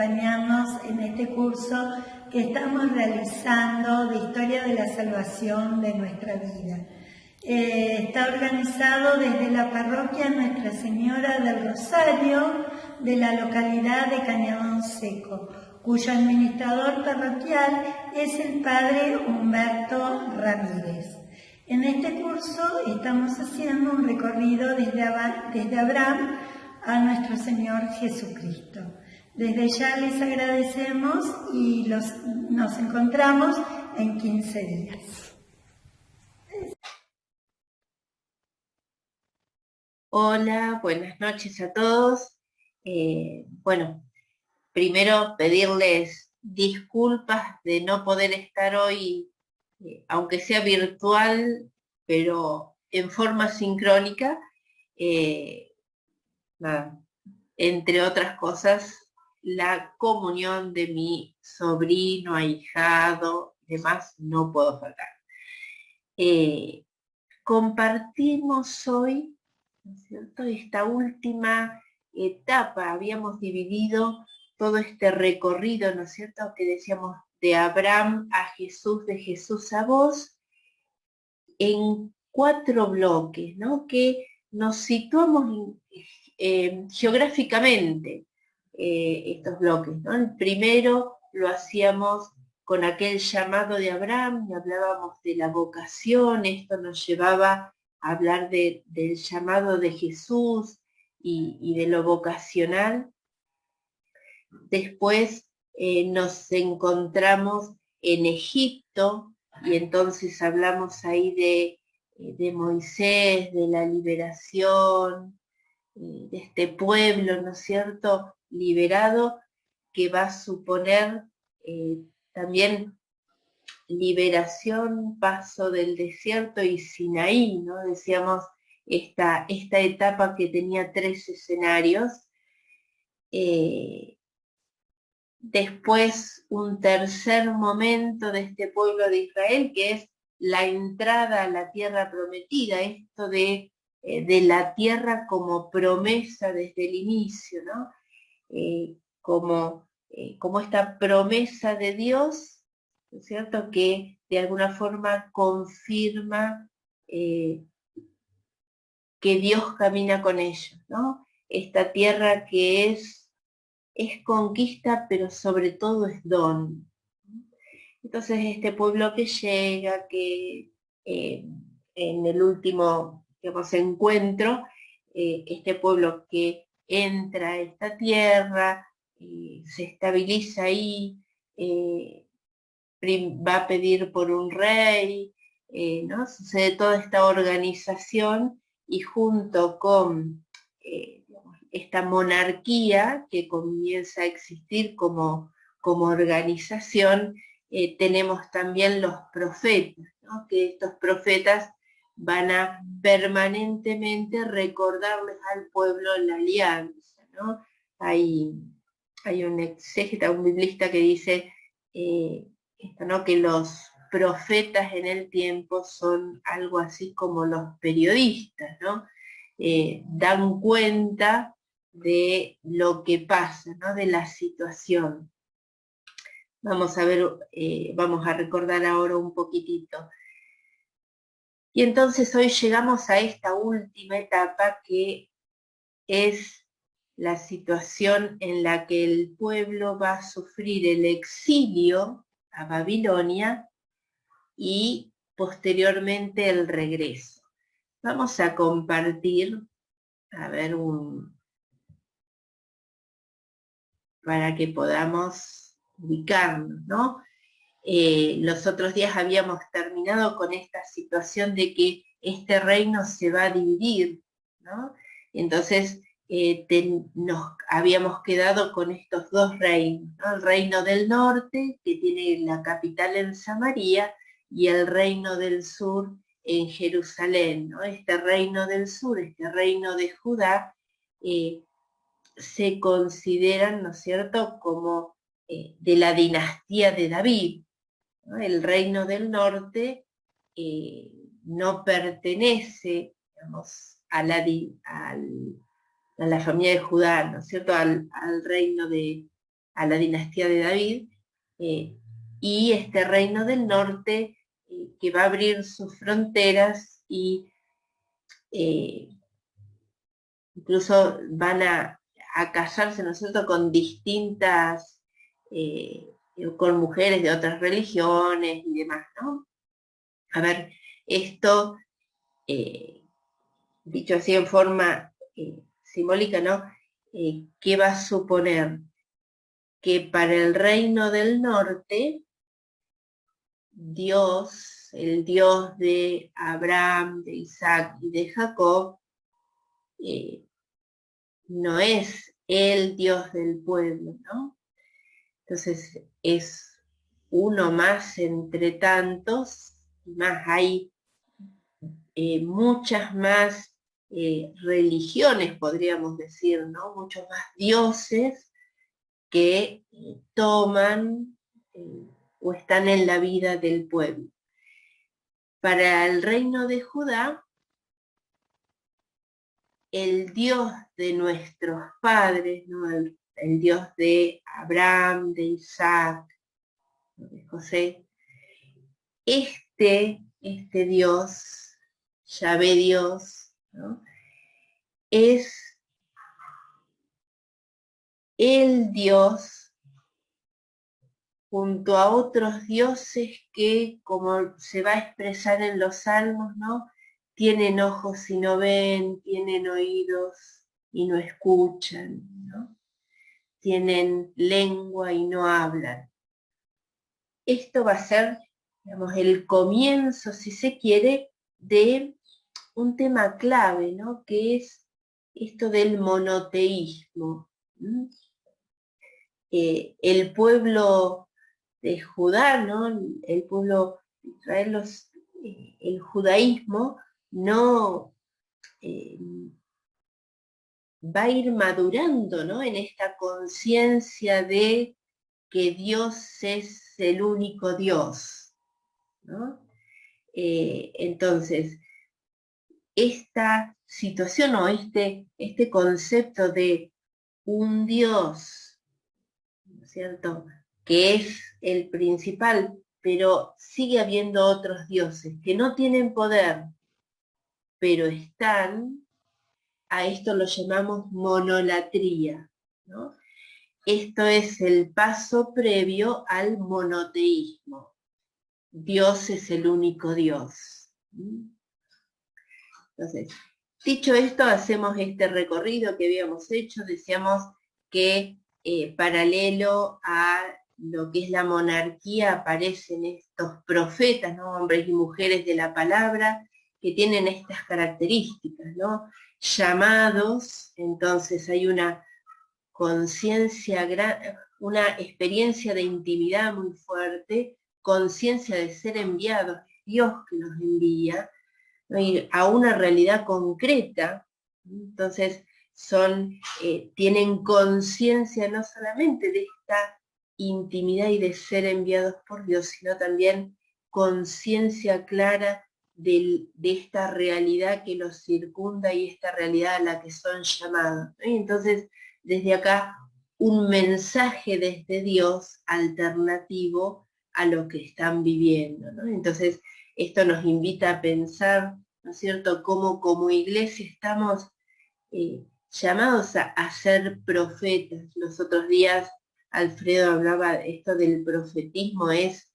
acompañarnos en este curso que estamos realizando de Historia de la Salvación de nuestra vida. Está organizado desde la parroquia Nuestra Señora del Rosario de la localidad de Cañadón Seco, cuyo administrador parroquial es el padre Humberto Ramírez. En este curso estamos haciendo un recorrido desde Abraham a nuestro Señor Jesucristo. Desde ya les agradecemos y nos encontramos en 15 días. Hola, buenas noches a todos. Bueno, primero pedirles disculpas de no poder estar hoy, aunque sea virtual, pero en forma sincrónica. Nada, entre otras cosas, la comunión de mi sobrino, ahijado, demás, no puedo faltar. Compartimos hoy, ¿no es cierto?, esta última etapa. Habíamos dividido todo este recorrido, ¿no es cierto?, que decíamos de Abraham a Jesús, de Jesús a vos, en 4 bloques, ¿no?, que nos situamos geográficamente, estos bloques, ¿no? El primero lo hacíamos con aquel llamado de Abraham y hablábamos de la vocación. Esto nos llevaba a hablar del llamado de Jesús y de lo vocacional. Después nos encontramos en Egipto y entonces hablamos ahí de Moisés, de la liberación, de este pueblo, ¿no es cierto?, liberado, que va a suponer también liberación, paso del desierto y Sinaí, ¿no? Decíamos esta etapa que tenía 3 escenarios. Después un tercer momento de este pueblo de Israel, que es la entrada a la tierra prometida, esto de la tierra como promesa desde el inicio, ¿no? Como esta promesa de Dios, ¿no es cierto?, que de alguna forma confirma que Dios camina con ellos, ¿no? Esta tierra que es conquista, pero sobre todo es don. Entonces este pueblo que llega, que en el último, digamos, encuentro, este pueblo que entra a esta tierra, se estabiliza ahí, va a pedir por un rey, ¿no? Sucede toda esta organización y junto con esta monarquía que comienza a existir como organización, tenemos también los profetas, ¿no?, que estos profetas van a permanentemente recordarles al pueblo la alianza, ¿no? Hay un exégeta, un biblista que dice esto, ¿no?, que los profetas en el tiempo son algo así como los periodistas, ¿no? Dan cuenta de lo que pasa, ¿no?, de la situación. Vamos a ver, vamos a recordar ahora un poquitito. Y entonces hoy llegamos a esta última etapa, que es la situación en la que el pueblo va a sufrir el exilio a Babilonia y posteriormente el regreso. Vamos a compartir, a ver, para que podamos ubicarnos, ¿no? Los otros días habíamos terminado con esta situación de que este reino se va a dividir, ¿no? Entonces nos habíamos quedado con estos 2 reinos, ¿no? El reino del norte, que tiene la capital en Samaria, y el reino del sur en Jerusalén, ¿no? Este reino del sur, este reino de Judá, se consideran, ¿no es cierto?, como de la dinastía de David, ¿no? El reino del norte no pertenece, digamos, a la familia de Judá, ¿no es cierto?, al reino de a la dinastía de David, y este reino del norte que va a abrir sus fronteras y incluso van a casarse, ¿no es cierto?, con distintas, con mujeres de otras religiones y demás, ¿no? A ver, esto, dicho así en forma simbólica, ¿no? ¿Qué va a suponer? Que para el reino del norte, Dios, el Dios de Abraham, de Isaac y de Jacob, no es el Dios del pueblo, ¿no? Entonces es uno más entre tantos, más hay muchas más religiones, podríamos decir, ¿no? Muchos más dioses que toman o están en la vida del pueblo. Para el reino de Judá, el Dios de nuestros padres, ¿no? El Dios de Abraham, de Isaac, de José, este Dios, Yahvé Dios, ¿no? Es el Dios junto a otros dioses que, como se va a expresar en los salmos, ¿no? Tienen ojos y no ven, tienen oídos y no escuchan, ¿no? Tienen lengua y no hablan. Esto va a ser, digamos, el comienzo, si se quiere, de un tema clave, ¿no? Que es esto del monoteísmo. El pueblo de Judá, ¿no? El pueblo de Israel, el judaísmo no va a ir madurando, ¿no? En esta conciencia de que Dios es el único Dios, ¿no? Entonces, esta situación o este concepto de un Dios, ¿no es cierto?, que es el principal, pero sigue habiendo otros dioses que no tienen poder, pero están, a esto lo llamamos monolatría, ¿no? Esto es el paso previo al monoteísmo. Dios es el único Dios. Entonces, dicho esto, hacemos este recorrido que habíamos hecho. Decíamos que paralelo a lo que es la monarquía aparecen estos profetas, ¿no? Hombres y mujeres de la palabra, que tienen estas características, ¿no? Llamados, entonces hay una conciencia, una experiencia de intimidad muy fuerte, conciencia de ser enviados, Dios que nos envía, ¿no? Y a una realidad concreta. Entonces tienen conciencia no solamente de esta intimidad y de ser enviados por Dios, sino también conciencia clara de esta realidad que los circunda y esta realidad a la que son llamados, ¿no? Y entonces, desde acá, un mensaje desde Dios alternativo a lo que están viviendo, ¿no? Entonces, esto nos invita a pensar, ¿no es cierto?, cómo como iglesia estamos llamados a ser profetas. Los otros días Alfredo hablaba esto del profetismo, es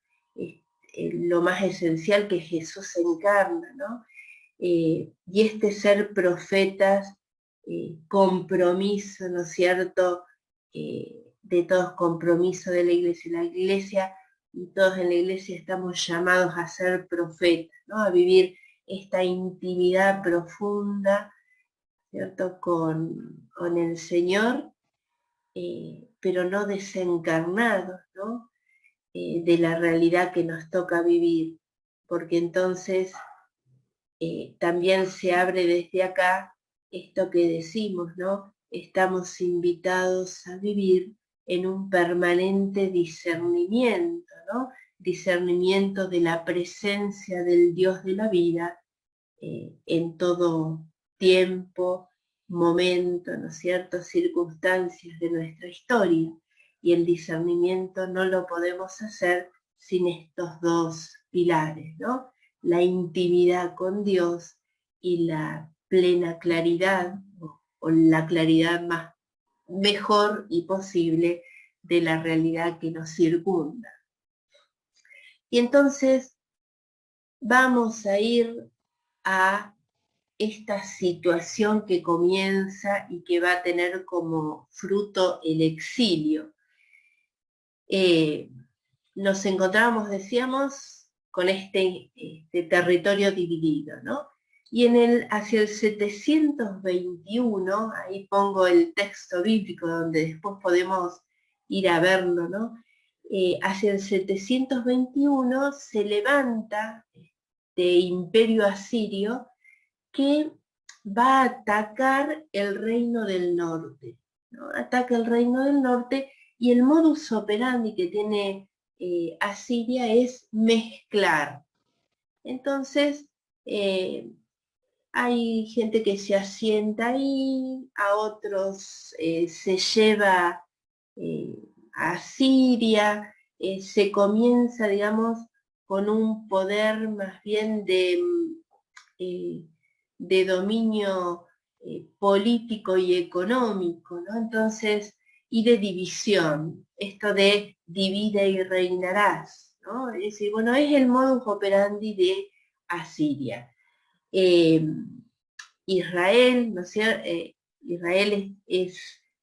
lo más esencial que Jesús encarna, ¿no? Y este ser profetas, compromiso, ¿no es cierto?, de todos, compromiso de la iglesia, y todos en la iglesia estamos llamados a ser profetas, ¿no? A vivir esta intimidad profunda, ¿cierto?, con el Señor, pero no desencarnados, ¿no?, de la realidad que nos toca vivir, porque entonces también se abre desde acá esto que decimos, ¿no? Estamos invitados a vivir en un permanente discernimiento, ¿no? Discernimiento de la presencia del Dios de la vida en todo tiempo, momento, ¿no es cierto?, circunstancias de nuestra historia. y el discernimiento no lo podemos hacer sin estos dos pilares, ¿no? La intimidad con Dios y la plena claridad, o la claridad más mejor y posible de la realidad que nos circunda. Y entonces vamos a ir a esta situación que comienza y que va a tener como fruto el exilio. Nos encontrábamos, decíamos, con este territorio dividido, ¿no? Y hacia el 721, ahí pongo el texto bíblico donde después podemos ir a verlo, ¿no? Hacia el 721 se levanta este imperio asirio que va a atacar el reino del norte, ¿no? Ataca el reino del norte y el modus operandi que tiene Asiria es mezclar. Entonces, hay gente que se asienta ahí, a otros se lleva a Siria, se comienza, digamos, con un poder más bien de dominio político y económico, ¿no? Entonces, y de división, esto de divide y reinarás, ¿no? Es decir, bueno, es el modus operandi de Asiria. Israel, ¿no es cierto? Israel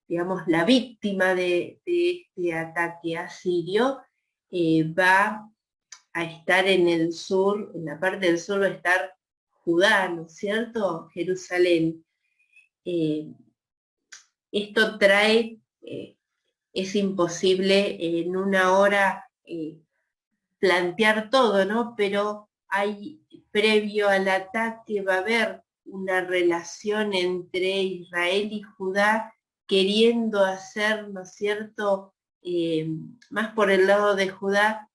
digamos, la víctima de este ataque asirio, va a estar en el sur, en la parte del sur va a estar Judá, ¿no es cierto? Jerusalén. Esto trae, es imposible en una hora plantear todo, ¿no? Pero previo al ataque va a haber una relación entre Israel y Judá queriendo hacer, ¿no es cierto?, más por el lado de Judá,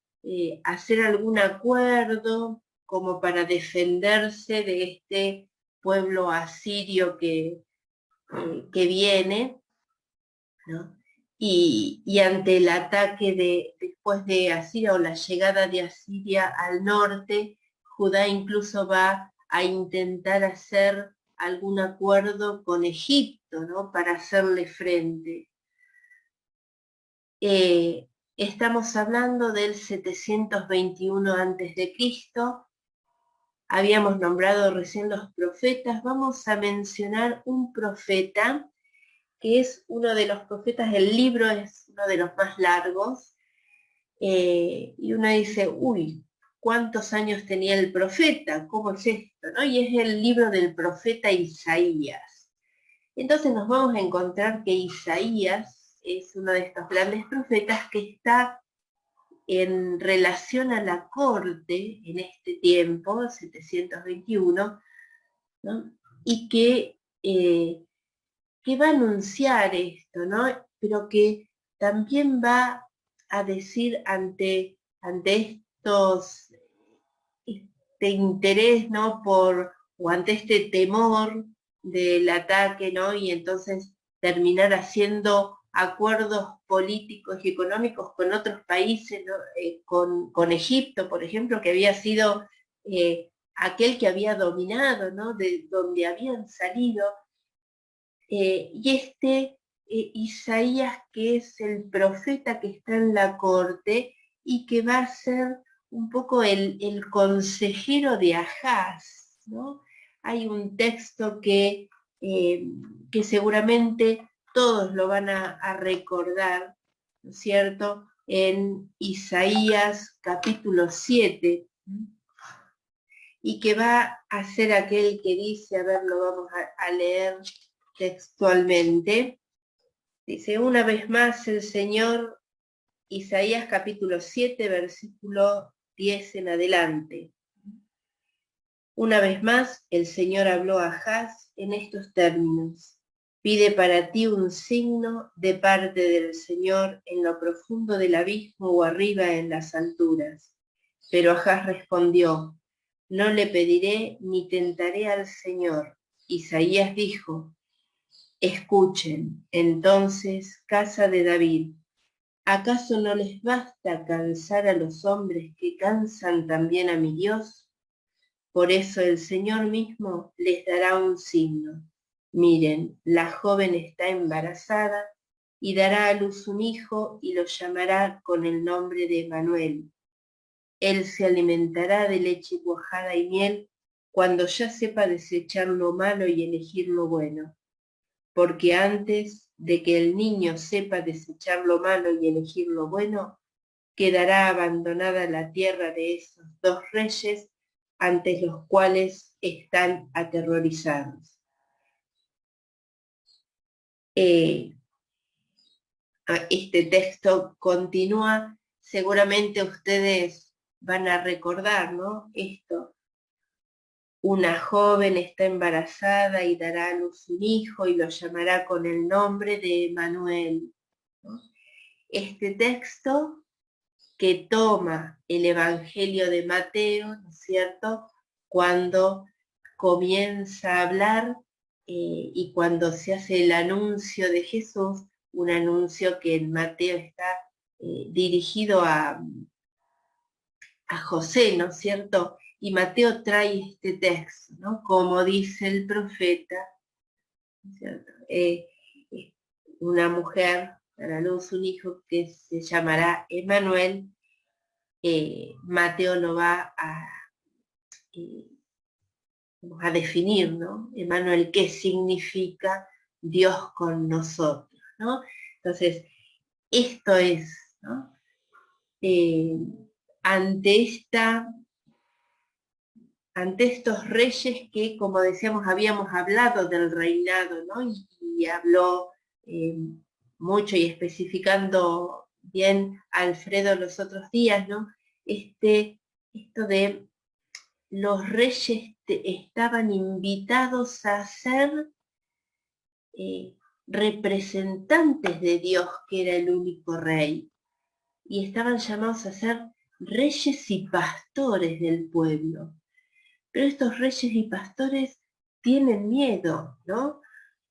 hacer algún acuerdo como para defenderse de este pueblo asirio que viene, ¿no? Y ante el ataque después de Asiria o la llegada de Asiria al norte, Judá incluso va a intentar hacer algún acuerdo con Egipto, ¿no? Para hacerle frente. Estamos hablando del 721 a.C. Habíamos nombrado recién los profetas. Vamos a mencionar un profeta que es uno de los profetas. El libro es uno de los más largos, y uno dice, uy, ¿cuántos años tenía el profeta? ¿Cómo es esto? ¿No? Y es el libro del profeta Isaías. Entonces nos vamos a encontrar que Isaías es uno de estos grandes profetas que está en relación a la corte en este tiempo, 721, ¿no? Y que va a anunciar esto, ¿no? Pero que también va a decir ante este interés, ¿no? O ante este temor del ataque, ¿no? Y entonces terminar haciendo acuerdos políticos y económicos con otros países, ¿no? Con Egipto, por ejemplo, que había sido aquel que había dominado, ¿no? De donde habían salido. Y Isaías, que es el profeta que está en la corte y que va a ser un poco el consejero de Ahaz, ¿no? Hay un texto que seguramente todos lo van a recordar, ¿no es cierto?, en Isaías capítulo 7, y que va a ser aquel que dice, a ver, lo vamos a leer textualmente. Dice, una vez más el Señor, Isaías capítulo 7, versículo 10 en adelante. Una vez más el Señor habló a Ahaz en estos términos. Pide para ti un signo de parte del Señor en lo profundo del abismo o arriba en las alturas. Pero Ahaz respondió, no le pediré ni tentaré al Señor. Isaías dijo, escuchen, entonces, casa de David, ¿Acaso no les basta cansar a los hombres que cansan también a mi Dios? Por eso el Señor mismo les dará un signo. Miren, la joven está embarazada y dará a luz un hijo y lo llamará con el nombre de Emmanuel. Él se alimentará de leche cuajada y miel cuando ya sepa desechar lo malo y elegir lo bueno. Porque antes de que el niño sepa desechar lo malo y elegir lo bueno, quedará abandonada la tierra de esos dos reyes ante los cuales están aterrorizados. Este texto continúa, seguramente ustedes van a recordar, ¿no? Esto, una joven está embarazada y dará a luz un hijo y lo llamará con el nombre de Emmanuel, ¿no? Este texto que toma el Evangelio de Mateo, ¿no es cierto?, cuando comienza a hablar y cuando se hace el anuncio de Jesús, un anuncio que en Mateo está dirigido a José, ¿no es cierto? Y Mateo trae este texto, ¿no? Como dice el profeta, ¿no es cierto? Una mujer dará a luz un hijo que se llamará Emmanuel. Mateo lo va a definir, ¿no? Emmanuel, ¿qué significa Dios con nosotros, ¿no? Entonces, esto es, ¿no? Ante estos reyes que, como decíamos, habíamos hablado del reinado, ¿no? Y habló mucho y especificando bien Alfredo los otros días, ¿no? Esto de los reyes estaban invitados a ser representantes de Dios, que era el único rey, y estaban llamados a ser reyes y pastores del pueblo. Pero estos reyes y pastores tienen miedo, ¿no?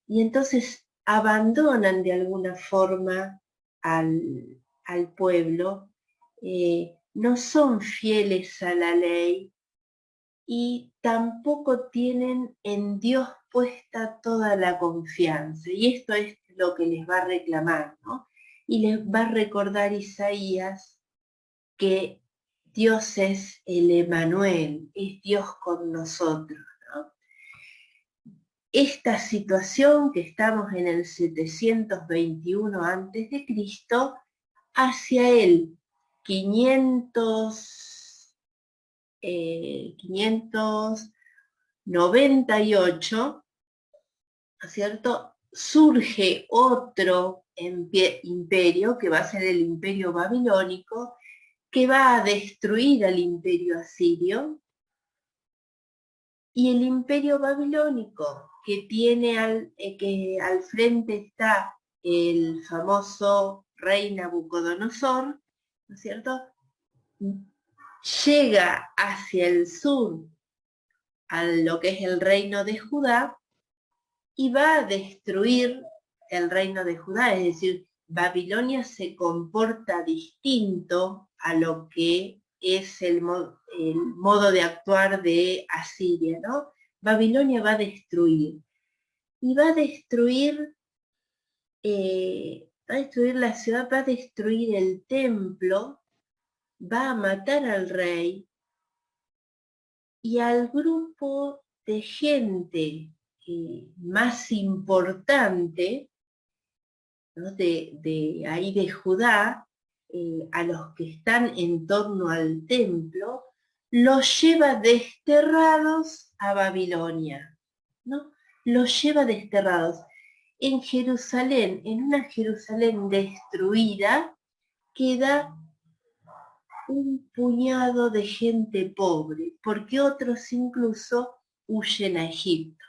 Y entonces abandonan de alguna forma al pueblo, no son fieles a la ley y tampoco tienen en Dios puesta toda la confianza. Y esto es lo que les va a reclamar, ¿no? Y les va a recordar Isaías que Dios es el Emmanuel, es Dios con nosotros, ¿no? Esta situación que estamos en el 721 a.C., hacia el 598, ¿no es cierto?, surge otro imperio, que va a ser el imperio babilónico, que va a destruir al imperio asirio, y el imperio babilónico, que tiene que al frente está el famoso rey Nabucodonosor, ¿no es cierto?, llega hacia el sur a lo que es el reino de Judá y va a destruir el reino de Judá, es decir, Babilonia se comporta distinto a lo que es el modo de actuar de Asiria, ¿no? Babilonia va a destruir, y va a destruir la ciudad, va a destruir el templo, va a matar al rey y al grupo de gente más importante, ¿no?, de ahí de Judá, a los que están en torno al templo, los lleva desterrados a Babilonia, ¿no? Los lleva desterrados. En Jerusalén, en una Jerusalén destruida, queda un puñado de gente pobre, porque otros incluso huyen a Egipto.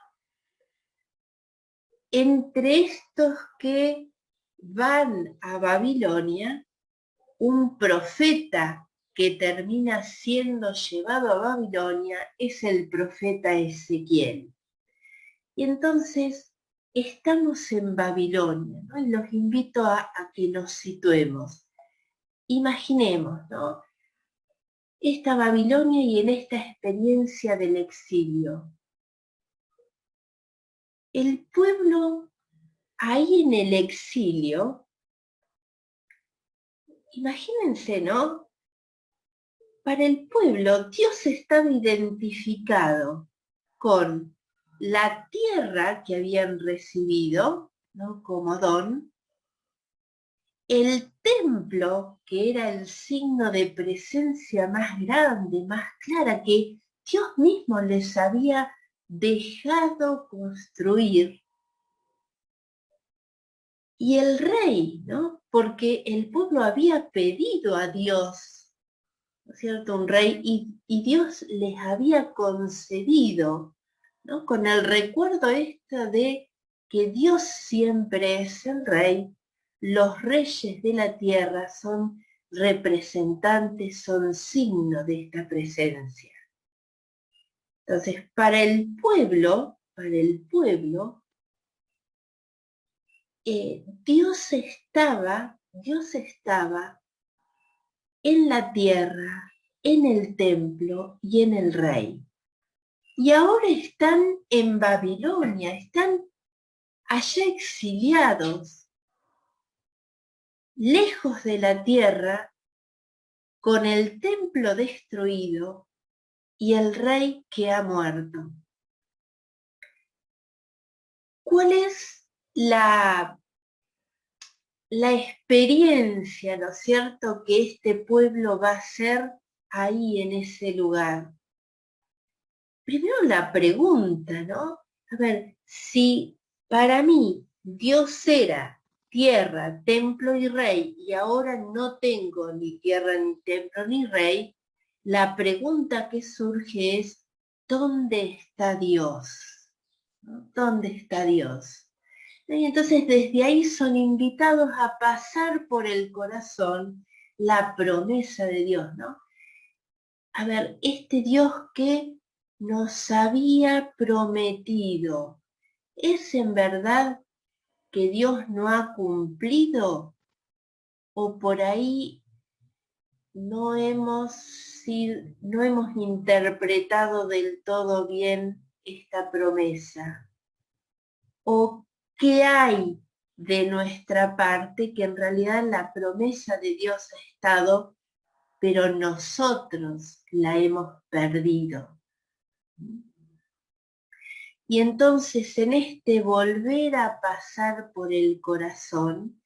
Entre estos que van a Babilonia, un profeta que termina siendo llevado a Babilonia es el profeta Ezequiel. Y entonces estamos en Babilonia, ¿no? Y los invito a que nos situemos. imaginemos, ¿no? Esta Babilonia y en esta experiencia del exilio. El pueblo ahí en el exilio, imagínense, ¿no? Para el pueblo, Dios estaba identificado con la tierra que habían recibido, ¿no? Como don, el templo, que era el signo de presencia más grande, más clara, que Dios mismo les había dejado construir, y el rey, ¿no? Porque el pueblo había pedido a Dios, ¿no es cierto?, un rey, y Dios les había concedido, ¿no? Con el recuerdo de que Dios siempre es el rey, los reyes de la tierra son representantes, son signo de esta presencia. Entonces, para el pueblo, Dios estaba en la tierra, en el templo y en el rey. Y ahora están en Babilonia, están allá exiliados, lejos de la tierra, con el templo destruido y el rey que ha muerto. ¿Cuál es la experiencia, ¿no es cierto?, que este pueblo va a hacer ahí en ese lugar? Primero la pregunta, ¿no? A ver, si para mí Dios era tierra, templo y rey, y ahora no tengo ni tierra, ni templo, ni rey, la pregunta que surge es, ¿dónde está Dios? ¿No? ¿Dónde está Dios? Y entonces desde ahí son invitados a pasar por el corazón la promesa de Dios, ¿no? A ver, este Dios que nos había prometido, ¿es en verdad que Dios no ha cumplido? ¿O por ahí no hemos interpretado del todo bien esta promesa? ¿O qué hay de nuestra parte que en realidad la promesa de Dios ha estado, pero nosotros la hemos perdido? Y entonces en este volver a pasar por el corazón,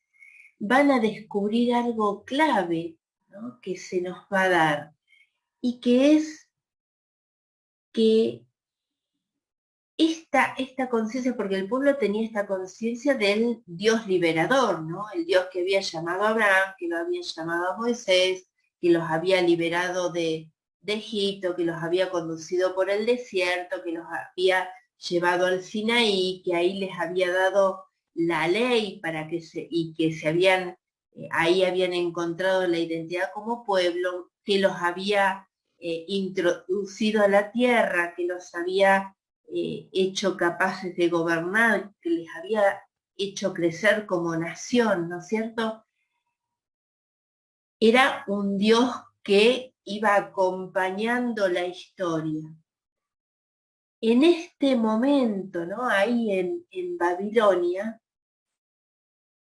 van a descubrir algo clave, ¿no?, que se nos va a dar, y que es que esta conciencia, porque el pueblo tenía esta conciencia del Dios liberador, ¿no? El Dios que había llamado a Abraham, que lo había llamado a Moisés, que los había liberado de Egipto, que los había conducido por el desierto, que los había llevado al Sinaí, que ahí les había dado la ley para que ahí habían encontrado la identidad como pueblo, que los había introducido a la tierra, que los había hecho capaces de gobernar, que les había hecho crecer como nación, ¿no es cierto? Era un Dios que iba acompañando la historia. En este momento, ¿no?, ahí en Babilonia,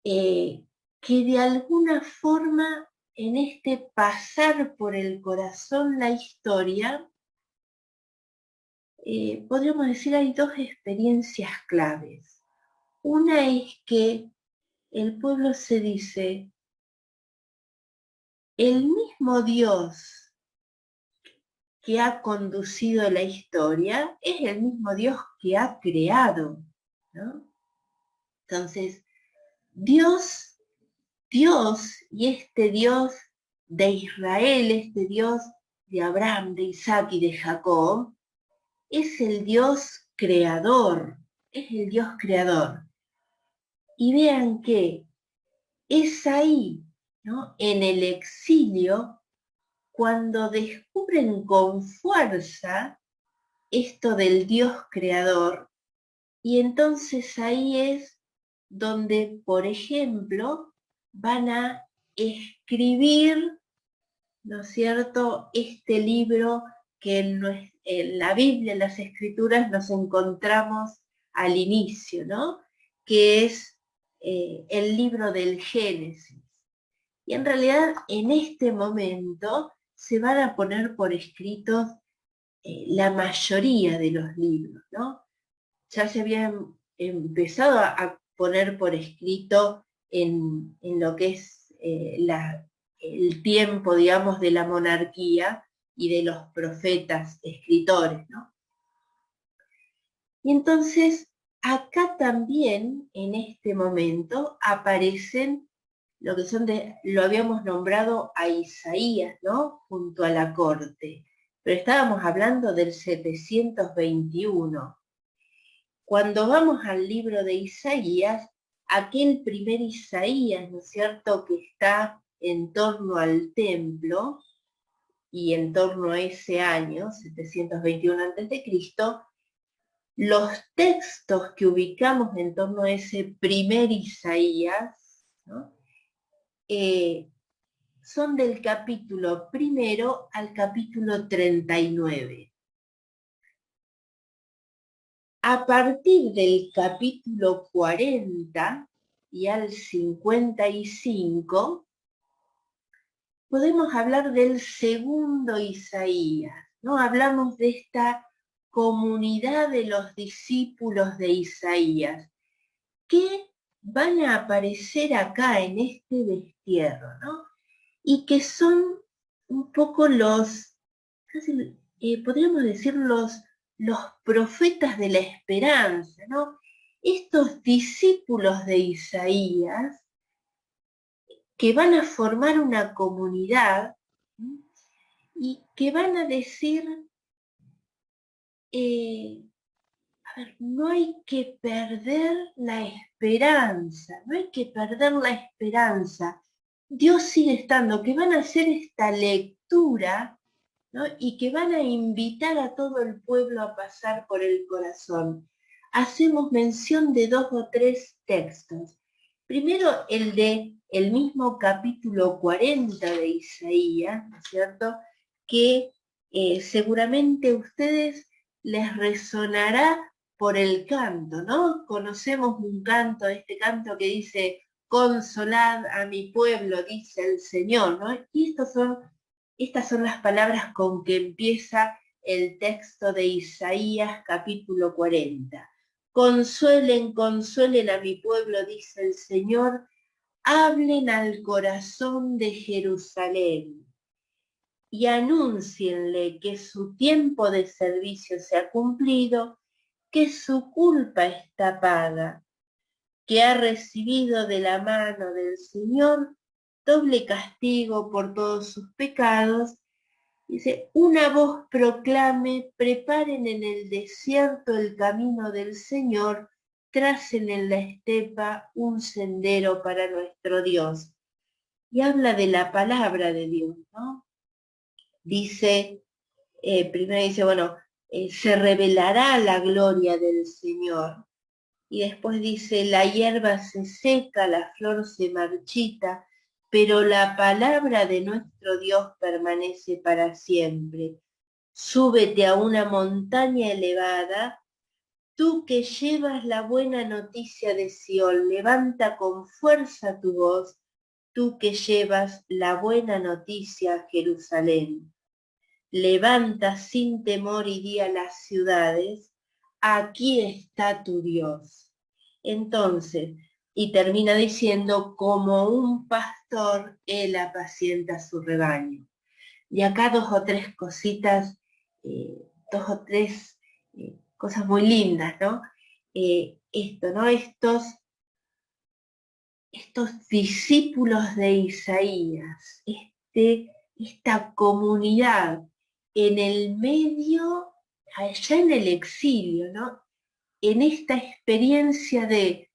que de alguna forma en este pasar por el corazón la historia, podríamos decir hay dos experiencias claves. Una es que el pueblo se dice, el mismo Dios que ha conducido la historia es el mismo Dios que ha creado, ¿no? Entonces, Dios y este Dios de Israel, este Dios de Abraham, de Isaac y de Jacob, es el Dios creador, es el Dios creador. Y vean que es ahí, ¿no?, en el exilio, cuando descubren con fuerza esto del Dios creador, y entonces ahí es donde, por ejemplo, van a escribir, ¿no es cierto?, este libro que en la Biblia, en las Escrituras, nos encontramos al inicio, ¿no?, que es el libro del Génesis. Y en realidad, en este momento, se van a poner por escritos la mayoría de los libros, ¿no? Ya se habían empezado a poner por escrito en lo que es el tiempo, digamos, de la monarquía y de los profetas escritores, ¿no? Y entonces, acá también, en este momento, aparecen lo que lo habíamos nombrado a Isaías, ¿no?, junto a la corte. Pero estábamos hablando del 721. Cuando vamos al libro de Isaías, aquel primer Isaías, ¿no es cierto?, que está en torno al templo y en torno a ese año, 721 a.C., los textos que ubicamos en torno a ese primer Isaías, ¿no?, son del capítulo 1 al capítulo 39. A partir del capítulo 40 y al 55, podemos hablar del segundo Isaías, ¿no? Hablamos de esta comunidad de los discípulos de Isaías, que van a aparecer acá en este destierro, ¿no? Y que son un poco podríamos decir los profetas de la esperanza, ¿no? Estos discípulos de Isaías que van a formar una comunidad, ¿sí?, y que van a decir, no hay que perder la esperanza, no hay que perder la esperanza. Dios sigue estando, que van a hacer esta lectura, ¿no?, y que van a invitar a todo el pueblo a pasar por el corazón. Hacemos mención de 2 o 3 textos. Primero, el mismo capítulo 40 de Isaías, ¿no es cierto?, que seguramente a ustedes les resonará por el canto, ¿no? Conocemos un canto, este canto que dice: consolad a mi pueblo, dice el Señor, ¿no? Y estas son las palabras con que empieza el texto de Isaías capítulo 40. Consuelen, consuelen a mi pueblo, dice el Señor, hablen al corazón de Jerusalén y anúncienle que su tiempo de servicio se ha cumplido, que su culpa está paga, que ha recibido de la mano del Señor doble castigo por todos sus pecados. Dice: una voz proclame, preparen en el desierto el camino del Señor, tracen en la estepa un sendero para nuestro Dios. Y habla de la palabra de Dios, ¿no? Dice, primero dice, bueno, se revelará la gloria del Señor. Y después dice: la hierba se seca, la flor se marchita, pero la palabra de nuestro Dios permanece para siempre. Súbete a una montaña elevada, tú que llevas la buena noticia de Sión, levanta con fuerza tu voz, tú que llevas la buena noticia a Jerusalén. Levanta sin temor y di a las ciudades: aquí está tu Dios. Entonces, y termina diciendo: como un pastor, él apacienta su rebaño. Y acá 2 o 3 cositas, 2 o 3 cosas muy lindas, ¿no? Esto, ¿no? Estos discípulos de Isaías, esta comunidad en el medio, allá en el exilio, ¿no?, en esta experiencia de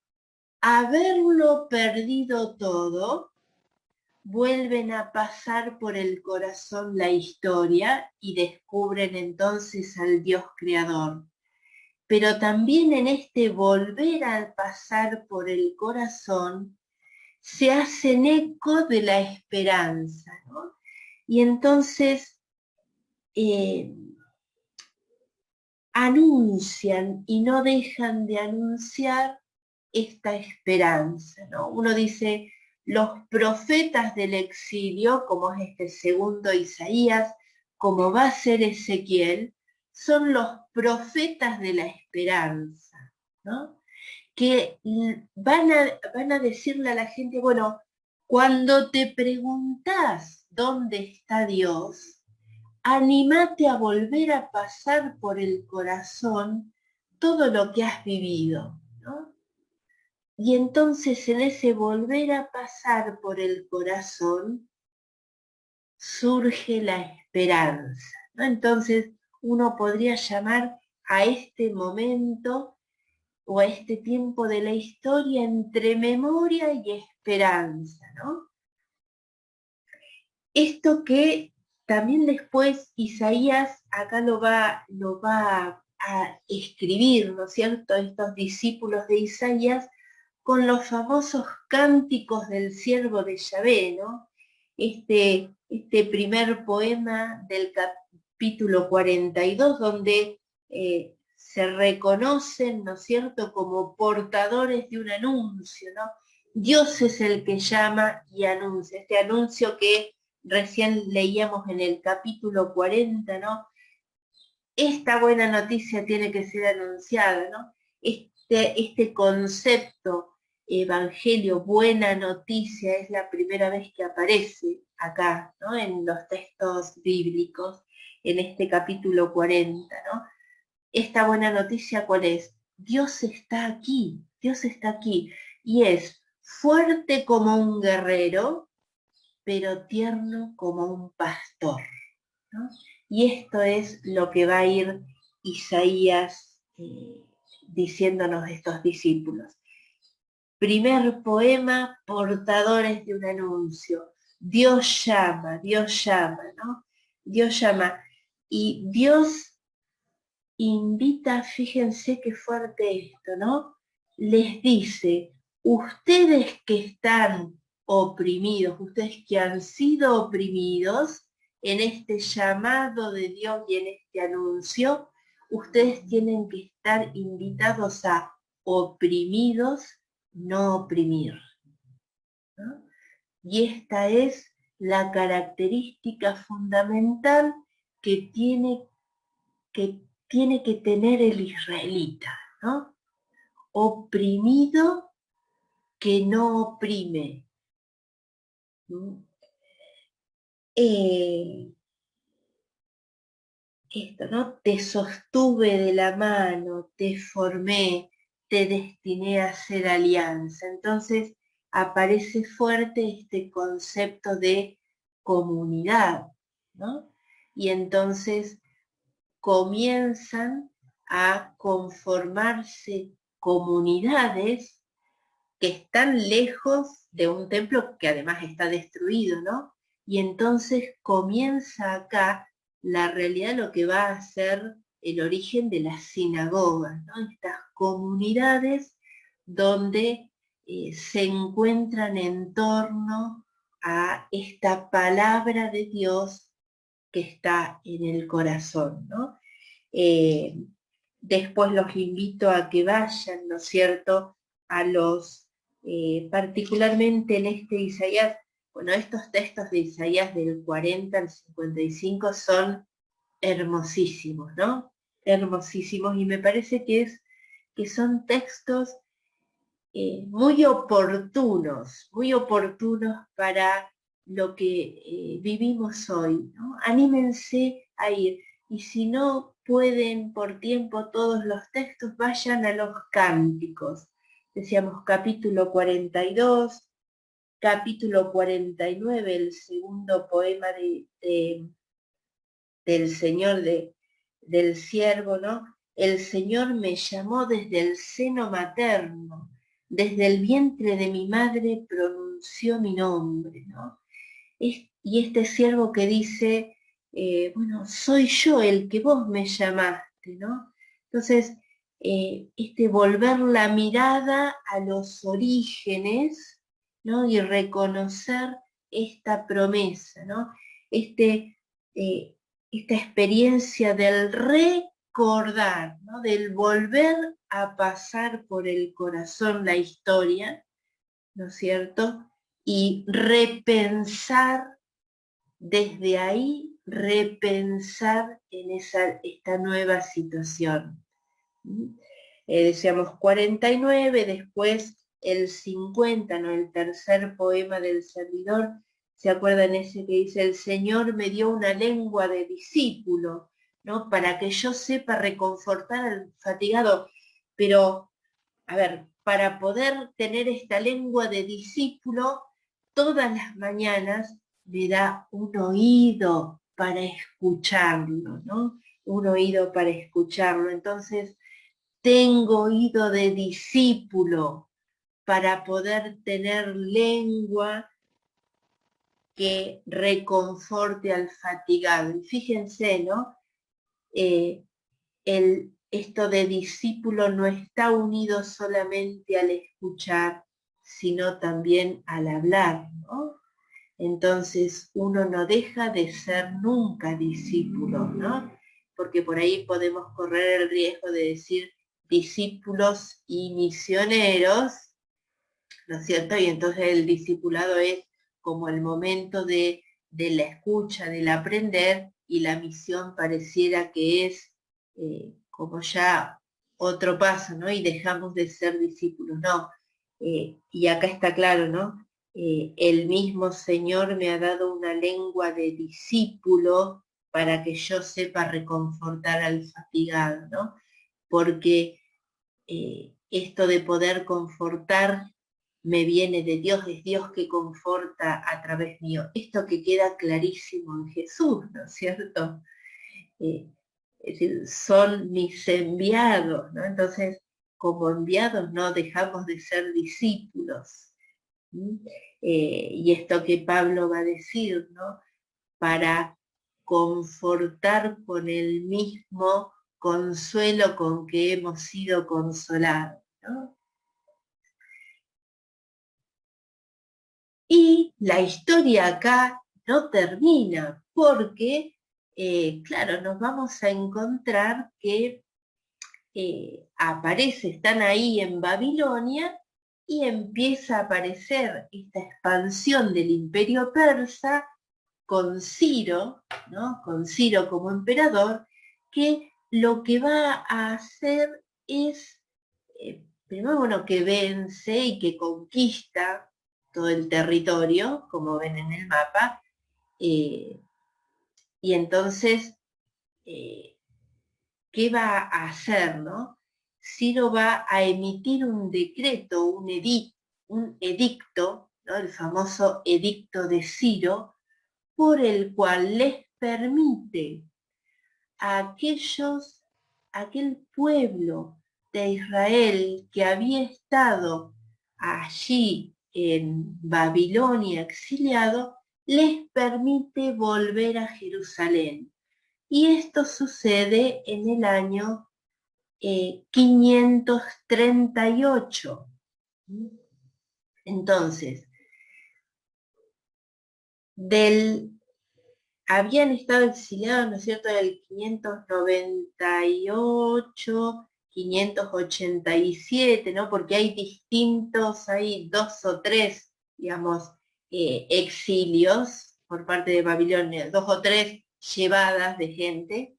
haberlo perdido todo, vuelven a pasar por el corazón la historia y descubren entonces al Dios creador. Pero también en este volver a pasar por el corazón, se hacen eco de la esperanza, ¿no? Y entonces anuncian y no dejan de anunciar esta esperanza, ¿no? Uno dice, los profetas del exilio, como es este segundo Isaías, como va a ser Ezequiel, son los profetas de la esperanza, ¿no? Que van a decirle a la gente, bueno, cuando te preguntas dónde está Dios, anímate a volver a pasar por el corazón todo lo que has vivido, ¿no? Y entonces en ese volver a pasar por el corazón surge la esperanza, ¿no? Entonces uno podría llamar a este momento o a este tiempo de la historia entre memoria y esperanza, ¿no? Esto que también después Isaías acá lo va a escribir, ¿no es cierto?, estos discípulos de Isaías con los famosos cánticos del siervo de Yahvé, ¿no? Este primer poema del capítulo 42, donde se reconocen, ¿no es cierto?, como portadores de un anuncio, ¿no? Dios es el que llama y anuncia. Este anuncio que recién leíamos en el capítulo 40, ¿no? Esta buena noticia tiene que ser anunciada, ¿no? Este concepto, evangelio, buena noticia, es la primera vez que aparece acá, ¿no? En los textos bíblicos, en este capítulo 40, ¿no? Esta buena noticia, ¿cuál es? Dios está aquí, Dios está aquí, y es fuerte como un guerrero, pero tierno como un pastor, ¿no? Y esto es lo que va a ir Isaías diciéndonos estos discípulos. Primer poema, portadores de un anuncio. Dios llama, ¿no? Dios llama. Y Dios invita, fíjense qué fuerte esto, ¿no? Les dice, ustedes que están oprimidos, ustedes que han sido oprimidos en este llamado de Dios y en este anuncio, ustedes tienen que estar invitados a oprimidos, no oprimir, ¿no? Y esta es la característica fundamental que tiene que tener el israelita, ¿no? Oprimido que no oprime. Esto, ¿no? Te sostuve de la mano, te formé, te destiné a hacer alianza. Entonces aparece fuerte este concepto de comunidad, ¿no? Y entonces comienzan a conformarse comunidades que están lejos de un templo que además está destruido, ¿no? Y entonces comienza acá la realidad, lo que va a ser el origen de las sinagogas, ¿no? Estas comunidades donde se encuentran en torno a esta palabra de Dios que está en el corazón, ¿no? Después los invito a que vayan, ¿no es cierto?, a los, particularmente en este Isaías, bueno, estos textos de Isaías del 40 al 55 son hermosísimos, ¿no? Hermosísimos, y me parece que son textos muy oportunos para lo que vivimos hoy, ¿no? Anímense a ir. Y si no pueden por tiempo todos los textos, vayan a los cánticos. Decíamos capítulo 42, capítulo 49, el segundo poema del Señor, del siervo, ¿no? El Señor me llamó desde el seno materno, desde el vientre de mi madre pronunció mi nombre, ¿no? Y este siervo que dice, bueno, soy yo el que vos me llamaste, ¿no? Entonces, este volver la mirada a los orígenes ¿no? Y reconocer esta promesa, ¿no? Esta experiencia del recordar, ¿no? Del volver a pasar por el corazón la historia, ¿no es cierto? Y repensar desde ahí, repensar en esta nueva situación. Decíamos 49, después el 50, ¿no? El tercer poema del servidor, ¿se acuerdan ese que dice, el Señor me dio una lengua de discípulo, ¿no? Para que yo sepa reconfortar al fatigado, pero, a ver, para poder tener esta lengua de discípulo, todas las mañanas me da un oído para escucharlo, ¿no? Un oído para escucharlo. Entonces, tengo oído de discípulo para poder tener lengua que reconforte al fatigado. Y fíjense, ¿no? Esto de discípulo no está unido solamente al escuchar, sino también al hablar, ¿no? Entonces uno no deja de ser nunca discípulo, ¿no? Porque por ahí podemos correr el riesgo de decir discípulos y misioneros, ¿no es cierto? Y entonces el discipulado es como el momento de la escucha, del aprender, y la misión pareciera que es como ya otro paso, ¿no? Y dejamos de ser discípulos, no. Y acá está claro, ¿no? El mismo Señor me ha dado una lengua de discípulo para que yo sepa reconfortar al fatigado, ¿no? Porque esto de poder confortar me viene de Dios, es Dios que conforta a través mío. Esto que queda clarísimo en Jesús, ¿no es cierto? Eh, es decir, son mis enviados, ¿no? Entonces, como enviados no dejamos de ser discípulos. Y esto que Pablo va a decir, ¿no? Para confortar con el mismo consuelo con que hemos sido consolados, ¿no? Y la historia acá no termina porque, claro, nos vamos a encontrar que están ahí en Babilonia y empieza a aparecer esta expansión del imperio persa con Ciro, ¿no? Con Ciro como emperador, que lo que va a hacer es, primero, bueno, que vence y que conquista todo el territorio, como ven en el mapa, eh, y entonces, eh, ¿qué va a hacer, no? Ciro va a emitir un decreto, un edicto, ¿no? El famoso edicto de Ciro, por el cual les permite a aquel pueblo de Israel que había estado allí en Babilonia exiliado, les permite volver a Jerusalén. Y esto sucede en el año 538. Entonces, habían estado exiliados, ¿no es cierto?, del 598, 587, ¿no? Porque hay 2 o 3, digamos, exilios por parte de Babilonia, 2 o 3 llevadas de gente.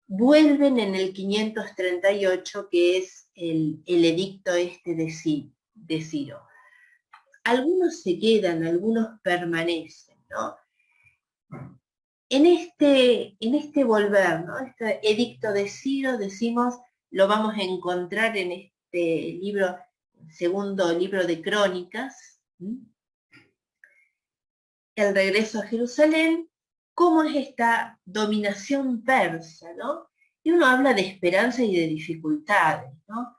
Vuelven en el 538, que es el edicto este de Ciro. Algunos se quedan, algunos permanecen, ¿no? En este volver, ¿no? Este edicto de Ciro, decimos, lo vamos a encontrar en este libro, segundo libro de Crónicas, el regreso a Jerusalén, cómo es esta dominación persa, ¿no? Y uno habla de esperanza y de dificultades, ¿no?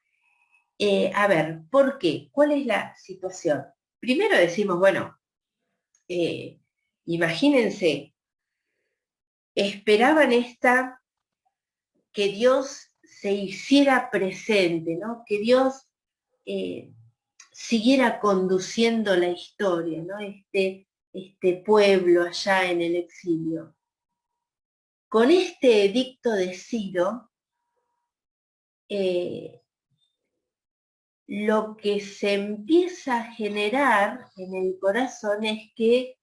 A ver, ¿por qué? ¿Cuál es la situación? Primero decimos, bueno, imagínense, esperaban que Dios se hiciera presente, ¿no? Que Dios siguiera conduciendo la historia, ¿no? Este pueblo allá en el exilio. Con este edicto de Ciro, lo que se empieza a generar en el corazón es que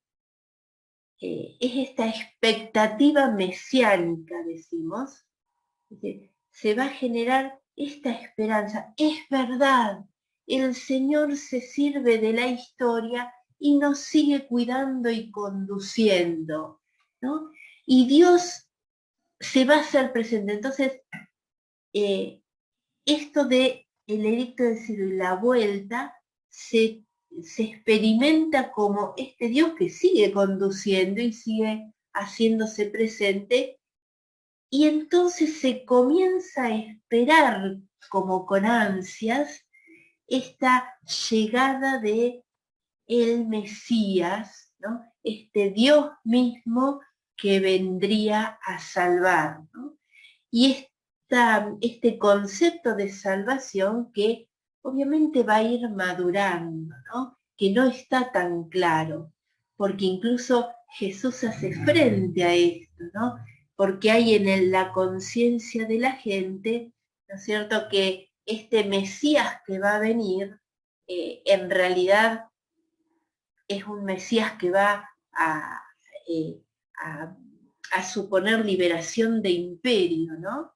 es esta expectativa mesiánica, decimos, se va a generar esta esperanza. Es verdad, el Señor se sirve de la historia y nos sigue cuidando y conduciendo, ¿no? Y Dios se va a hacer presente. Entonces, esto de el edicto de Ciro y la vuelta se experimenta como este Dios que sigue conduciendo y sigue haciéndose presente, y entonces se comienza a esperar como con ansias esta llegada de el Mesías, ¿no? Este Dios mismo que vendría a salvar, ¿no? Y este concepto de salvación que obviamente va a ir madurando, ¿no? Que no está tan claro, porque incluso Jesús hace frente a esto, ¿no? Porque hay en la conciencia de la gente, ¿no es cierto?, que este Mesías que va a venir, en realidad es un Mesías que va eh, a, a suponer liberación de imperio, ¿no?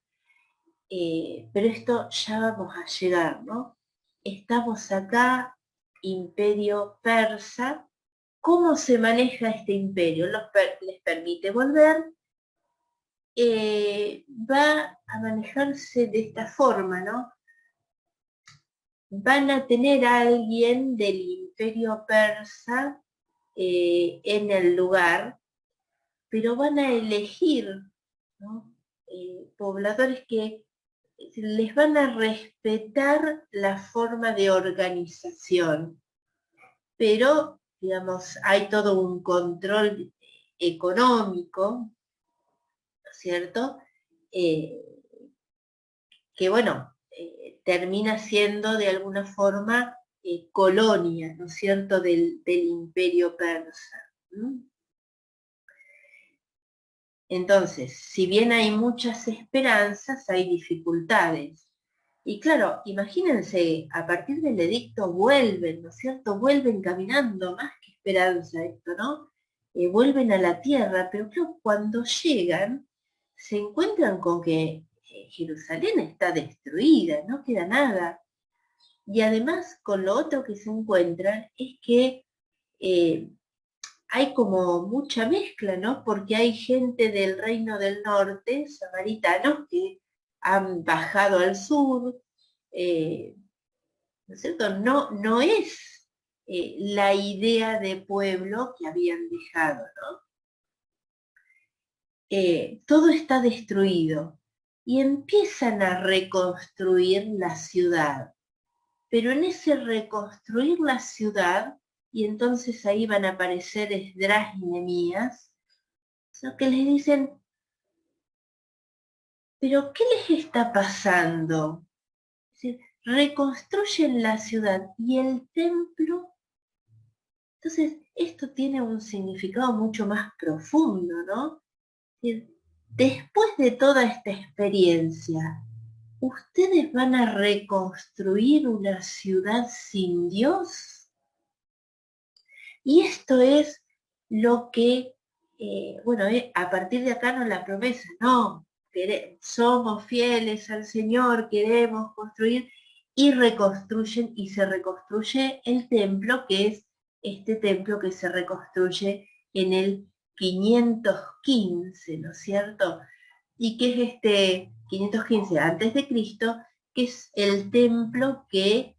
Pero esto ya vamos a llegar, ¿no? Estamos acá, imperio persa. ¿Cómo se maneja este imperio? Les permite volver. Va a manejarse de esta forma, ¿no? Van a tener a alguien del imperio persa en el lugar, pero van a elegir, ¿no? Pobladores que les van a respetar la forma de organización, pero, digamos, hay todo un control económico, ¿no es cierto?, que, bueno, termina siendo de alguna forma colonia, ¿no es cierto?, del imperio persa. Entonces, si bien hay muchas esperanzas, hay dificultades. Y claro, imagínense, a partir del edicto vuelven, ¿no es cierto? Vuelven caminando, más que esperanza esto, ¿no? Vuelven a la tierra, pero claro, cuando llegan, se encuentran con que Jerusalén está destruida, no queda nada. Y además, con lo otro que se encuentran es que hay como mucha mezcla, ¿no? Porque hay gente del reino del norte, samaritanos, que han bajado al sur, ¿no es cierto? No es la idea de pueblo que habían dejado, ¿no? Todo está destruido y empiezan a reconstruir la ciudad. Pero en ese reconstruir la ciudad, y entonces ahí van a aparecer Esdras y Nehemías, que les dicen, ¿pero qué les está pasando? Es decir, reconstruyen la ciudad y el templo. Entonces, esto tiene un significado mucho más profundo, ¿no? Es decir, después de toda esta experiencia, ¿ustedes van a reconstruir una ciudad sin Dios? Y esto es lo que, bueno, a partir de acá no la promesa, no, somos fieles al Señor, queremos construir, y reconstruyen, y se reconstruye el templo, que es este templo que se reconstruye en el 515, ¿no es cierto? Y que es este 515 antes de Cristo, que es el templo que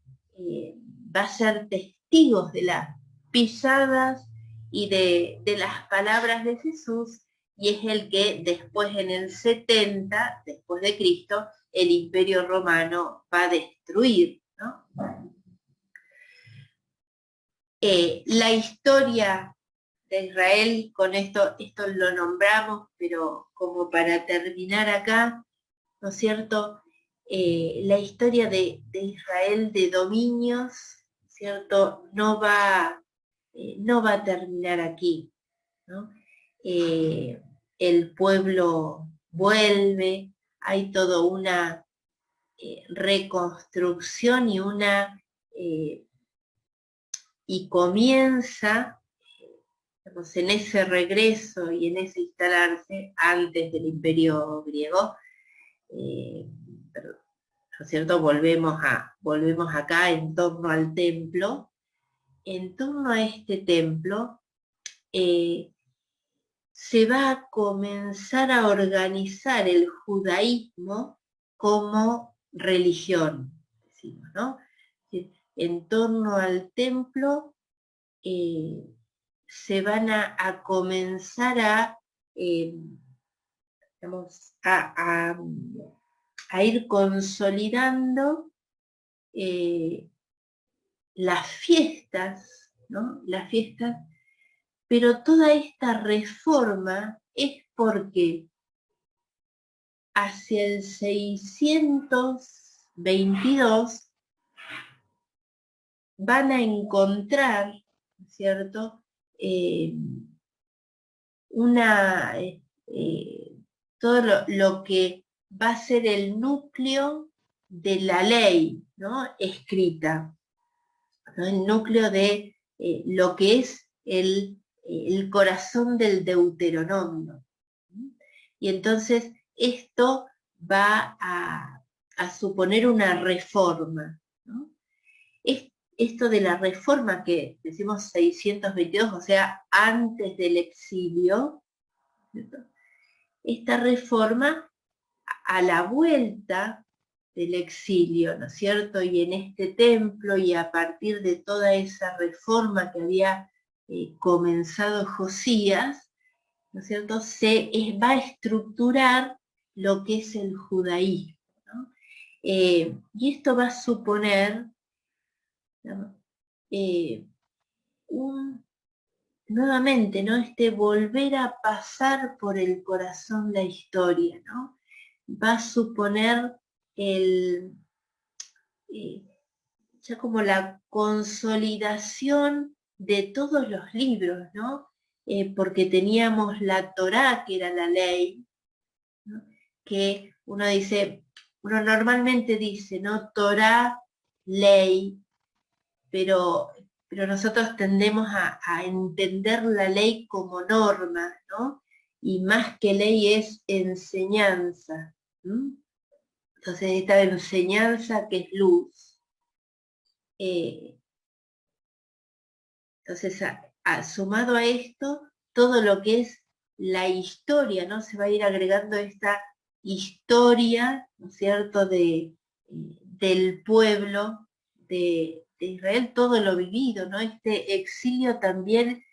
va a ser testigos de las pisadas y de las palabras de Jesús, y es el que después en el 70 después de Cristo el Imperio Romano va a destruir, ¿no? La historia de Israel, con esto lo nombramos, pero como para terminar acá, ¿no es cierto? La historia de Israel de dominios, ¿cierto? No va a terminar aquí, ¿no? El pueblo vuelve, hay toda una reconstrucción y comienza, digamos, en ese regreso y en ese instalarse antes del Imperio griego, ¿no es cierto? Volvemos acá en torno al templo. En torno a este templo se va a comenzar a organizar el judaísmo como religión, decimos, ¿no? En torno al templo se van a comenzar digamos, a ir consolidando las fiestas, ¿no? Las fiestas, pero toda esta reforma es porque hacia el 622 van a encontrar, ¿cierto? Todo lo que va a ser el núcleo de la ley, ¿no? Escrita, ¿no? El núcleo de lo que es el corazón del Deuteronomio. Y entonces esto va a suponer una reforma, ¿no? Esto de la reforma que decimos 622, o sea, antes del exilio, ¿cierto? Esta reforma a la vuelta del exilio, ¿no es cierto? Y en este templo y a partir de toda esa reforma que había comenzado Josías, ¿no es cierto? Va a estructurar lo que es el judaísmo, ¿no? Y esto va a suponer, ¿no? Nuevamente, ¿no? Volver a pasar por el corazón la historia, ¿no? Va a suponer ya como la consolidación de todos los libros, ¿no? Porque teníamos la Torá, que era la ley, ¿no? Que uno normalmente dice, ¿no? Torá, ley, pero nosotros tendemos a entender la ley como norma, ¿no? Y más que ley es enseñanza, ¿no? Entonces esta enseñanza que es luz. Entonces, sumado a esto, todo lo que es la historia, ¿no? Se va a ir agregando esta historia, ¿no es cierto?, del pueblo de Israel, todo lo vivido, ¿no? Este exilio también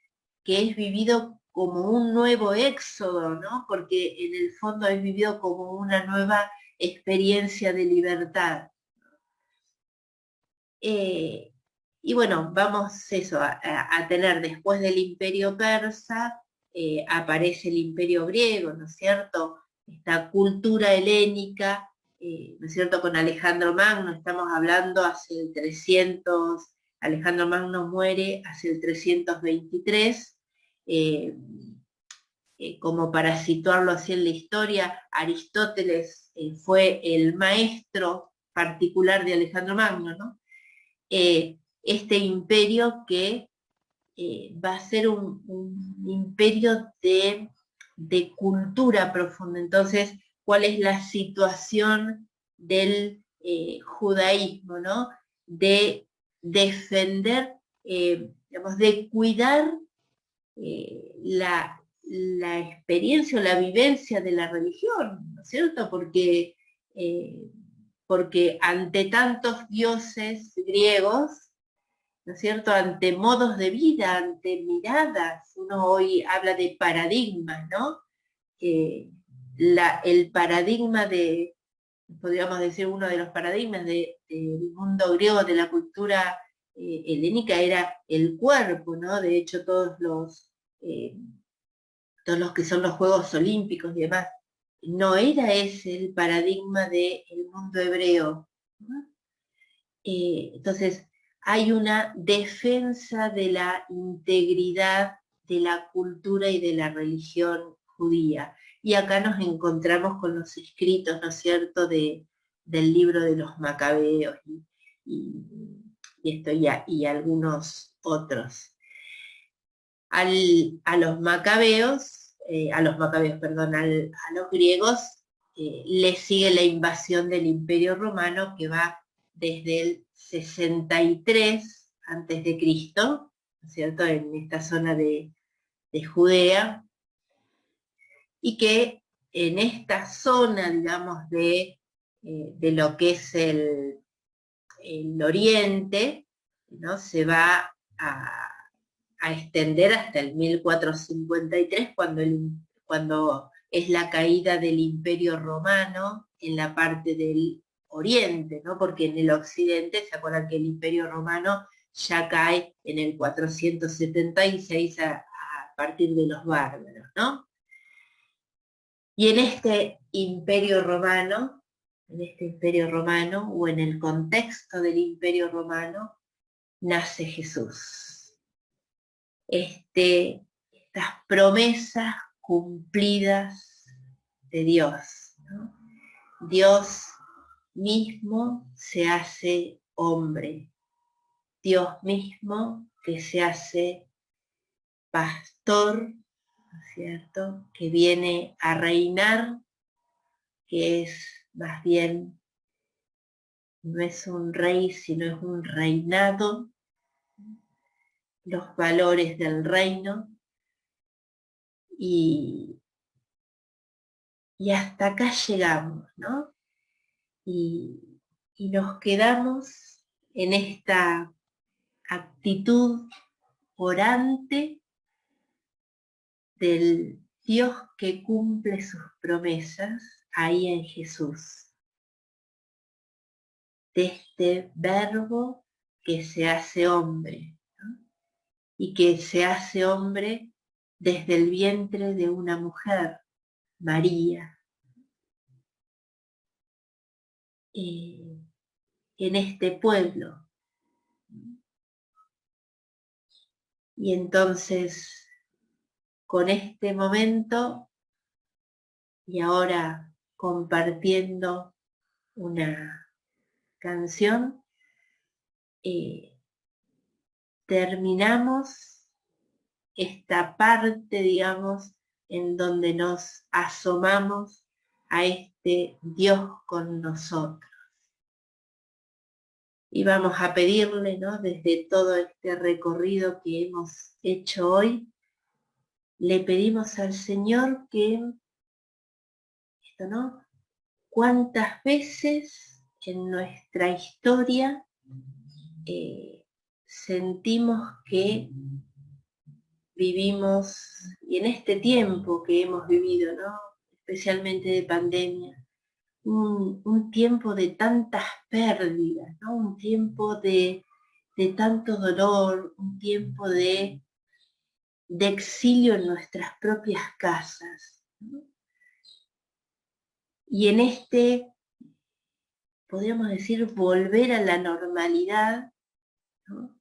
que es vivido como un nuevo éxodo, ¿no? Porque en el fondo es vivido como una nueva experiencia de libertad. Y bueno, vamos a tener después del imperio persa, aparece el imperio griego, ¿no es cierto? Esta cultura helénica, ¿no es cierto? Con Alejandro Magno, estamos hablando hacia el 300, Alejandro Magno muere hacia el 323, como para situarlo así en la historia, Aristóteles fue el maestro particular de Alejandro Magno, ¿no? Este imperio que va a ser un imperio de cultura profunda. Entonces, ¿cuál es la situación del judaísmo, ¿no? De defender, digamos, de cuidar la experiencia o la vivencia de la religión, ¿no es cierto? Porque ante tantos dioses griegos, ¿no es cierto?, ante modos de vida, ante miradas, uno hoy habla de paradigmas, ¿no? El paradigma podríamos decir, uno de los paradigmas del mundo griego, de la cultura helénica, era el cuerpo, ¿no? De hecho, todos los que son los Juegos Olímpicos y demás, no era ese el paradigma del mundo hebreo, ¿no? Entonces, hay una defensa de la integridad de la cultura y de la religión judía. Y acá nos encontramos con los escritos, ¿no es cierto?, del libro de los Macabeos y algunos otros. A los Macabeos, perdón, a los griegos les sigue la invasión del Imperio Romano, que va desde el 63 antes de Cristo, ¿no es cierto?, en esta zona de Judea, y que en esta zona, digamos, de lo que es el Oriente, ¿no?, se va a extender hasta el 1453, cuando es la caída del Imperio Romano en la parte del Oriente, ¿no? Porque en el Occidente, ¿se acuerdan que el Imperio Romano ya cae en el 476 a partir de los bárbaros, ¿no? Y en este Imperio Romano, o en el contexto del Imperio Romano, nace Jesús. Estas promesas cumplidas de Dios, ¿no? Dios mismo se hace hombre, Dios mismo que se hace pastor, ¿no es cierto?, que viene a reinar, que es más bien, no es un rey, sino es un reinado, los valores del reino, y hasta acá llegamos, ¿no? Y nos quedamos en esta actitud orante del Dios que cumple sus promesas ahí en Jesús, de este verbo que se hace hombre, ¿no? Y que se hace hombre desde el vientre de una mujer, María, en este pueblo. Y entonces, con este momento, y ahora compartiendo una canción, terminamos esta parte, digamos, en donde nos asomamos a este Dios con nosotros. Y vamos a pedirle, ¿no?, desde todo este recorrido que hemos hecho hoy, le pedimos al Señor que, ¿no?, cuántas veces en nuestra historia sentimos que vivimos, y en este tiempo que hemos vivido, ¿no?, especialmente de pandemia, un tiempo de tantas pérdidas, ¿no?, un tiempo de tanto dolor, un tiempo de exilio en nuestras propias casas, ¿no? Y en podríamos decir, volver a la normalidad, ¿no?,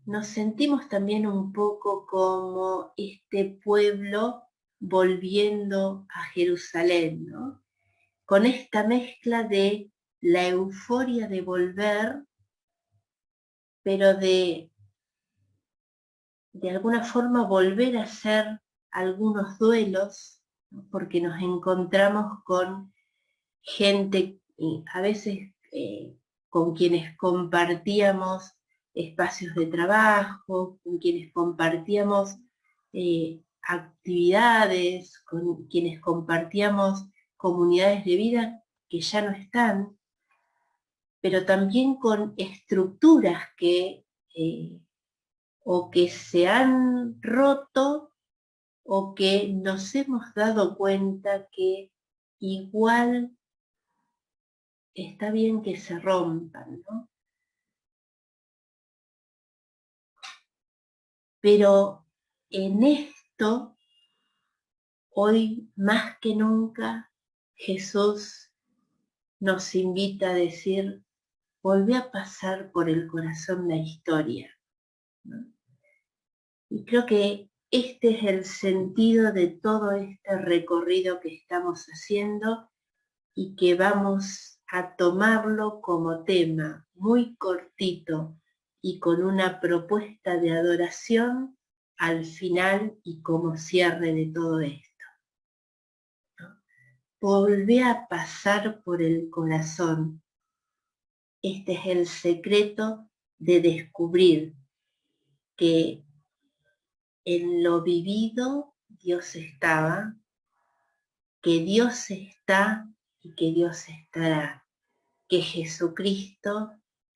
nos sentimos también un poco como este pueblo volviendo a Jerusalén, ¿no?, con esta mezcla de la euforia de volver, pero de alguna forma volver a hacer algunos duelos, ¿no?, porque nos encontramos con gente, a veces con quienes compartíamos espacios de trabajo, con quienes compartíamos actividades, con quienes compartíamos comunidades de vida que ya no están, pero también con estructuras que o que se han roto o que nos hemos dado cuenta que igual está bien que se rompan, ¿no? Pero en esto, hoy más que nunca, Jesús nos invita a decir: volvé a pasar por el corazón la historia, ¿no? Y creo que este es el sentido de todo este recorrido que estamos haciendo y que vamos a tomarlo como tema muy cortito y con una propuesta de adoración al final y como cierre de todo esto, ¿no? Volvé a pasar por el corazón. Este es el secreto de descubrir que en lo vivido Dios estaba, que Dios está y que Dios estará, que Jesucristo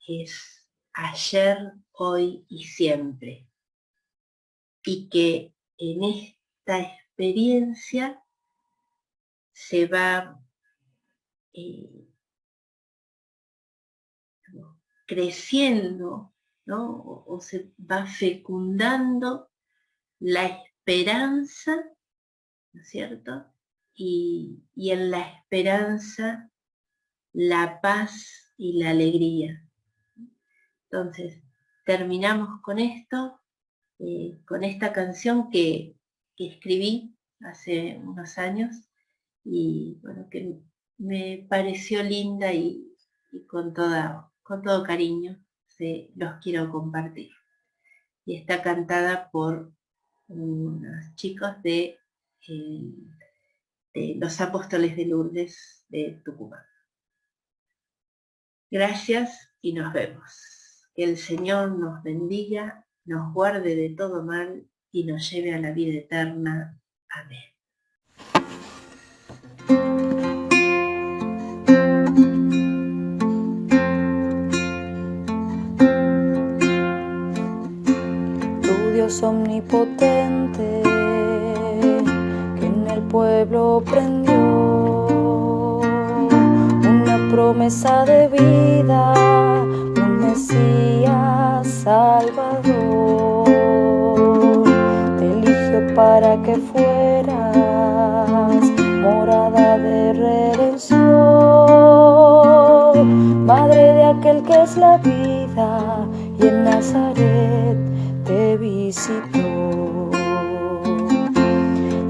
es ayer, hoy y siempre, y que en esta experiencia se va creciendo, ¿no? O se va fecundando la esperanza, ¿no es cierto? Y en la esperanza la paz y la alegría. Entonces, terminamos con esto, con esta canción que escribí hace unos años y bueno, que me pareció linda y con todo cariño los quiero compartir. Y está cantada por unos chicos de los Apóstoles de Lourdes de Tucumán. Gracias y nos vemos. Que el Señor nos bendiga, nos guarde de todo mal y nos lleve a la vida eterna. Amén. Tu Dios omnipotente, que en el pueblo prendió una promesa de vida, un Mesías Salvador, te eligió para que fueras morada de redención, madre de aquel que es la vida, y en Nazaret te visitó.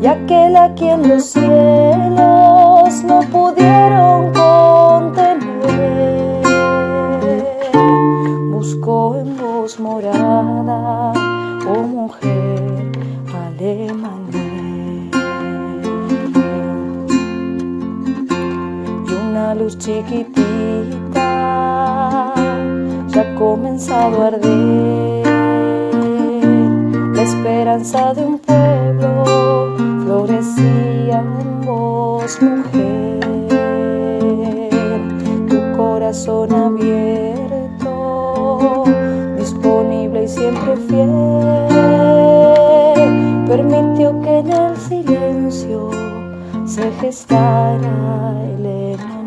Y aquel a quien los cielos no pudieron contener, buscó en vos morada, oh mujer, al Emanuel. Y una luz chiquitita ya ha comenzado a arder, la esperanza de un pueblo florecía en vos, mujer. Tu corazón abierto, disponible y siempre fiel, permitió que en el silencio se gestara el Emanuel.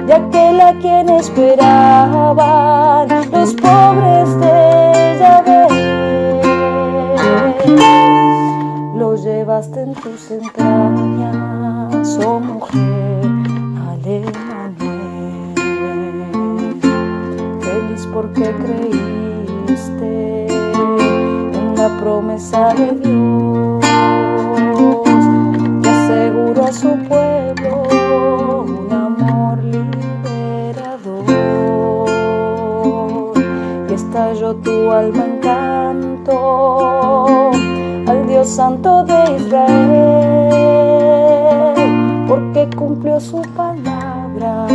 De aquel a quien esperaban los pobres de Yahvé, lo llevaste en tus entrañas, oh mujer, al Emanuel. Feliz porque creíste en la promesa de Dios, que aseguró a su pueblo un amor liberador. Y estalló tu alma en canto al Dios Santo de Israel, porque cumplió su palabra,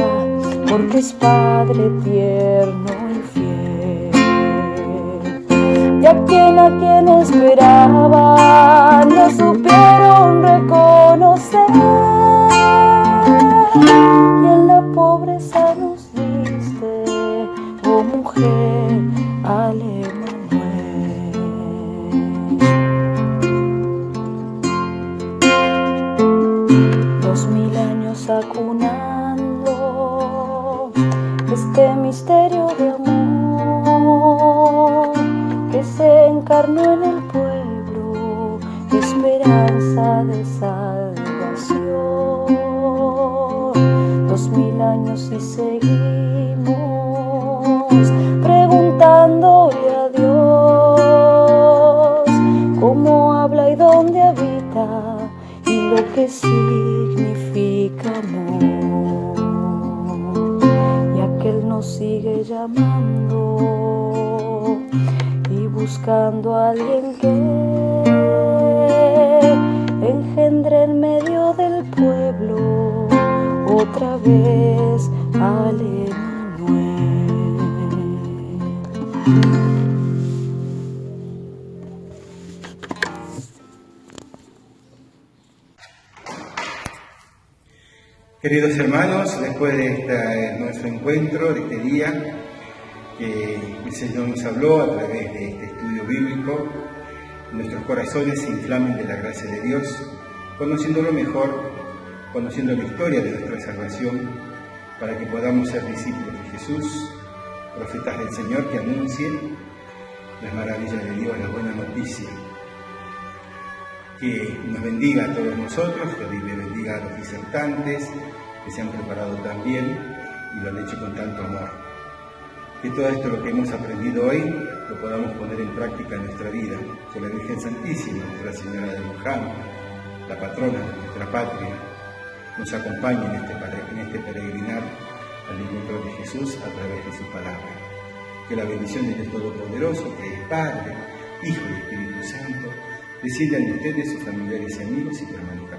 porque es Padre tierno y fiel. Y a quien esperaban no supieron reconocer, y en la pobreza nos diste, oh mujer, al Emanuel. 2000 años acunando este misterio de amor que se encarnó en el pueblo, esperanza de salvación. 2000 años y seguimos preguntándole a Dios cómo habla y dónde habita y lo que significa amor. Ya que Él nos sigue llamando y buscando a alguien que engendre en medio del pueblo otra vez al Emmanuel. Queridos hermanos, después de nuestro encuentro, de este día, que el Señor nos habló a través de este estudio bíblico, nuestros corazones se inflamen de la gracia de Dios, conociéndolo mejor, conociendo la historia de nuestra salvación, para que podamos ser discípulos de Jesús, profetas del Señor que anuncien las maravillas de Dios, la buena noticia. Que nos bendiga a todos nosotros, que bendiga a los disertantes, que se han preparado tan bien y lo han hecho con tanto amor. Que todo esto, lo que hemos aprendido hoy, lo podamos poner en práctica en nuestra vida. Que la Virgen Santísima, Nuestra Señora de Luján, la patrona de nuestra patria, nos acompañe en este peregrinar al encuentro de Jesús a través de su palabra. Que la bendición de Dios Todopoderoso, que es Padre, Hijo y Espíritu Santo, desciendan de ustedes, sus familiares y amigos y permanezcan.